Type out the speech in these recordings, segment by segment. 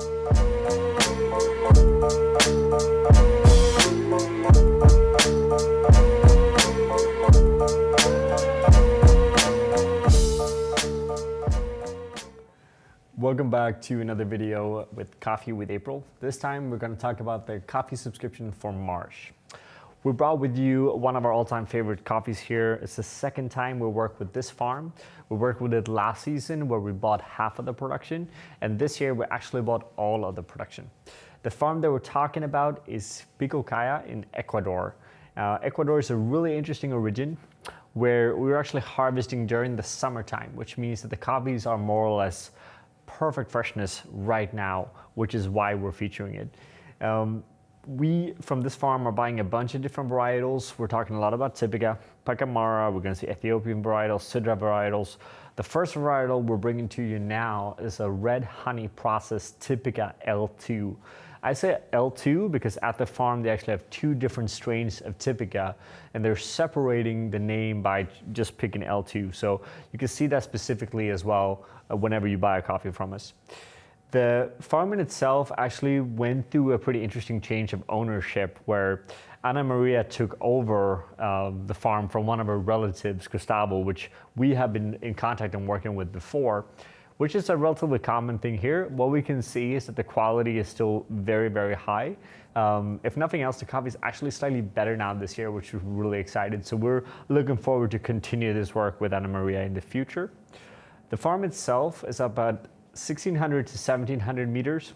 Welcome back to another video with Coffee with April. This time we're going to talk about the coffee subscription for March. We brought with you one of our all-time favorite coffees here. It's the second time we work with this farm. We worked with it last season where we bought half of the production, and this year we actually bought all of the production. The farm that we're talking about is Pillcocaja in Ecuador. Ecuador is a really interesting origin where we're actually harvesting during the summertime, which means that the coffees are more or less perfect freshness right now, which is why we're featuring it. We, from this farm, are buying a bunch of different varietals. We're talking a lot about Typica, Pacamara, we're going to see Ethiopian varietals, Sidra varietals. The first varietal we're bringing to you now is a red honey processed Typica L2. I say L2 because at the farm they actually have two different strains of Typica, and they're separating the name by just picking L2. So you can see that specifically as well whenever you buy a coffee from us. The farm in itself actually went through a pretty interesting change of ownership where Ana Maria took over the farm from one of her relatives, Gustavo, which we have been in contact and working with before, which is a relatively common thing here. What we can see is that the quality is still very, very high. If nothing else, the coffee is actually slightly better now this year, which we're really excited. So we're looking forward to continue this work with Ana Maria in the future. The farm itself is about 1,600 to 1,700 meters.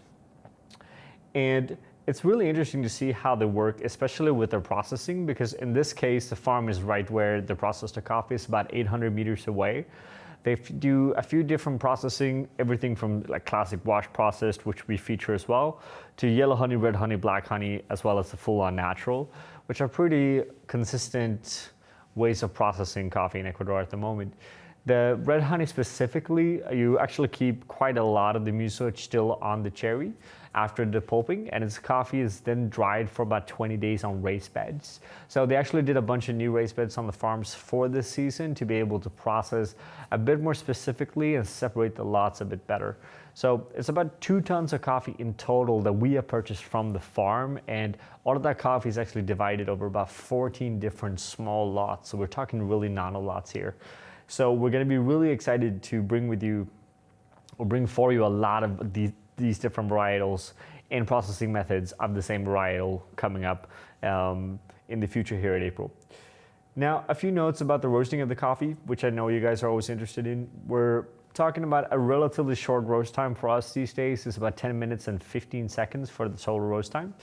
And it's really interesting to see how they work, especially with their processing, because in this case, the farm is right where the processed coffee is about 800 meters away. They do a few different processing, everything from like classic wash processed, which we feature as well, to yellow honey, red honey, black honey, as well as the full-on natural, which are pretty consistent ways of processing coffee in Ecuador at the moment. The red honey specifically, you actually keep quite a lot of the mucilage still on the cherry after the pulping, and its coffee is then dried for about 20 days on raised beds. So they actually did a bunch of new raised beds on the farms for this season to be able to process a bit more specifically and separate the lots a bit better. So it's about 2 tons of coffee in total that we have purchased from the farm, and all of that coffee is actually divided over about 14 different small lots. So we're talking really nano lots here. So we're going to be really excited to bring for you a lot of these different varietals and processing methods of the same varietal coming up in the future here at April. Now, a few notes about the roasting of the coffee, which I know you guys are always interested in. We're talking about a relatively short roast time for us these days. It's about 10 minutes and 15 seconds for the total roast time,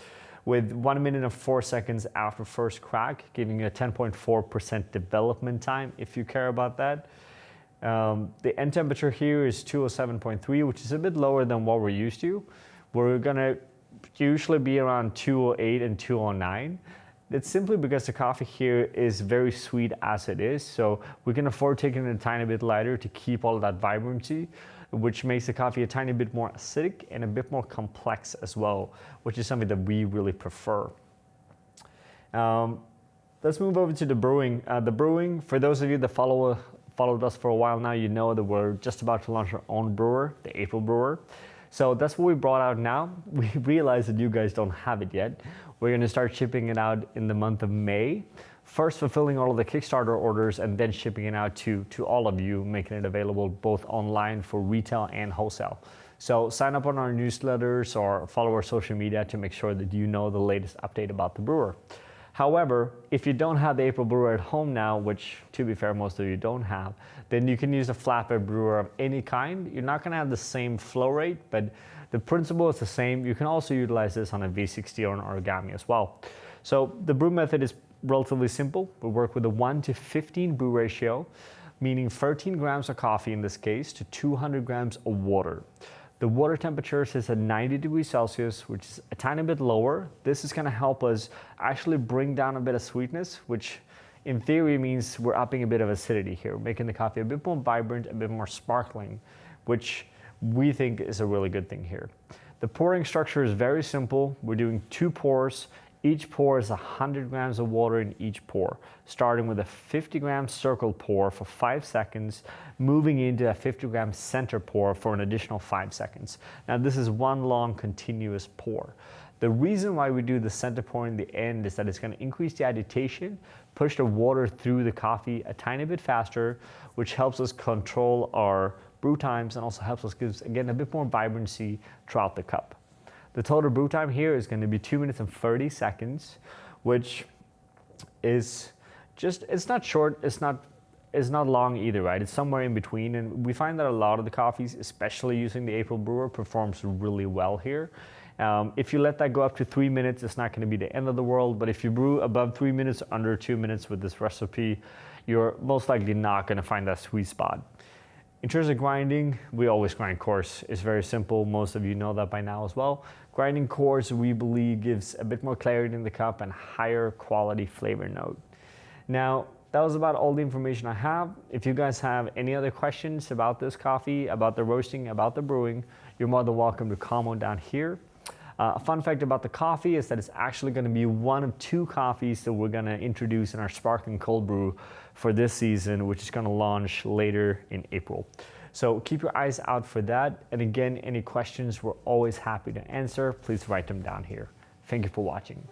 with 1 minute and 4 seconds after first crack, giving you a 10.4% development time if you care about that. The end temperature here is 207.3, which is a bit lower than what we're used to. We're gonna usually be around 208 and 209. It's simply because the coffee here is very sweet as it is, so we can afford taking it a tiny bit lighter to keep all of that vibrancy, which makes the coffee a tiny bit more acidic and a bit more complex as well, which is something that we really prefer. Let's move over to the brewing. The brewing, for those of you that followed us for a while now, you know that we're just about to launch our own brewer, the April brewer. So that's what we brought out now. We realized that you guys don't have it yet. We're gonna start shipping it out in the month of May. First fulfilling all of the Kickstarter orders and then shipping it out to all of you, making it available both online for retail and wholesale. So sign up on our newsletters or follow our social media to make sure that you know the latest update about the brewer. However, if you don't have the April brewer at home now, which to be fair, most of you don't have, then you can use a flatbed brewer of any kind. You're not gonna have the same flow rate, but the principle is the same. You can also utilize this on a V60 or an origami as well. So the brew method is relatively simple. We work with a 1:15 brew ratio, meaning 13 grams of coffee in this case to 200 grams of water. The water temperature is at 90 degrees Celsius, which is a tiny bit lower. This is gonna help us actually bring down a bit of sweetness, which in theory means we're upping a bit of acidity here, making the coffee a bit more vibrant, a bit more sparkling, which we think is a really good thing here. The pouring structure is very simple. We're doing 2 pours Each pour is 100 grams of water in each pour, starting with a 50-gram circle pour for 5 seconds, moving into a 50-gram center pour for an additional 5 seconds. Now this is one long continuous pour. The reason why we do the center pour in the end is that it's going to increase the agitation, push the water through the coffee a tiny bit faster, which helps us control our brew times and also helps us give, again, a bit more vibrancy throughout the cup. The total brew time here is going to be 2 minutes and 30 seconds, which is just, it's not short, it's not long either, right? It's somewhere in between, and we find that a lot of the coffees, especially using the April brewer, performs really well here. If you let that go up to 3 minutes, it's not going to be the end of the world, but if you brew above 3 minutes, under 2 minutes with this recipe, you're most likely not going to find that sweet spot. In terms of grinding, we always grind coarse. It's very simple. Most of you know that by now as well. Grinding coarse, we believe, gives a bit more clarity in the cup and higher quality flavor note. Now, that was about all the information I have. If you guys have any other questions about this coffee, about the roasting, about the brewing, you're more than welcome to comment down here. A fun fact about the coffee is that it's actually going to be one of 2 coffees that we're going to introduce in our sparkling cold brew for this season, which is going to launch later in April. So keep your eyes out for that. And again, any questions, we're always happy to answer. Please write them down here. Thank you for watching.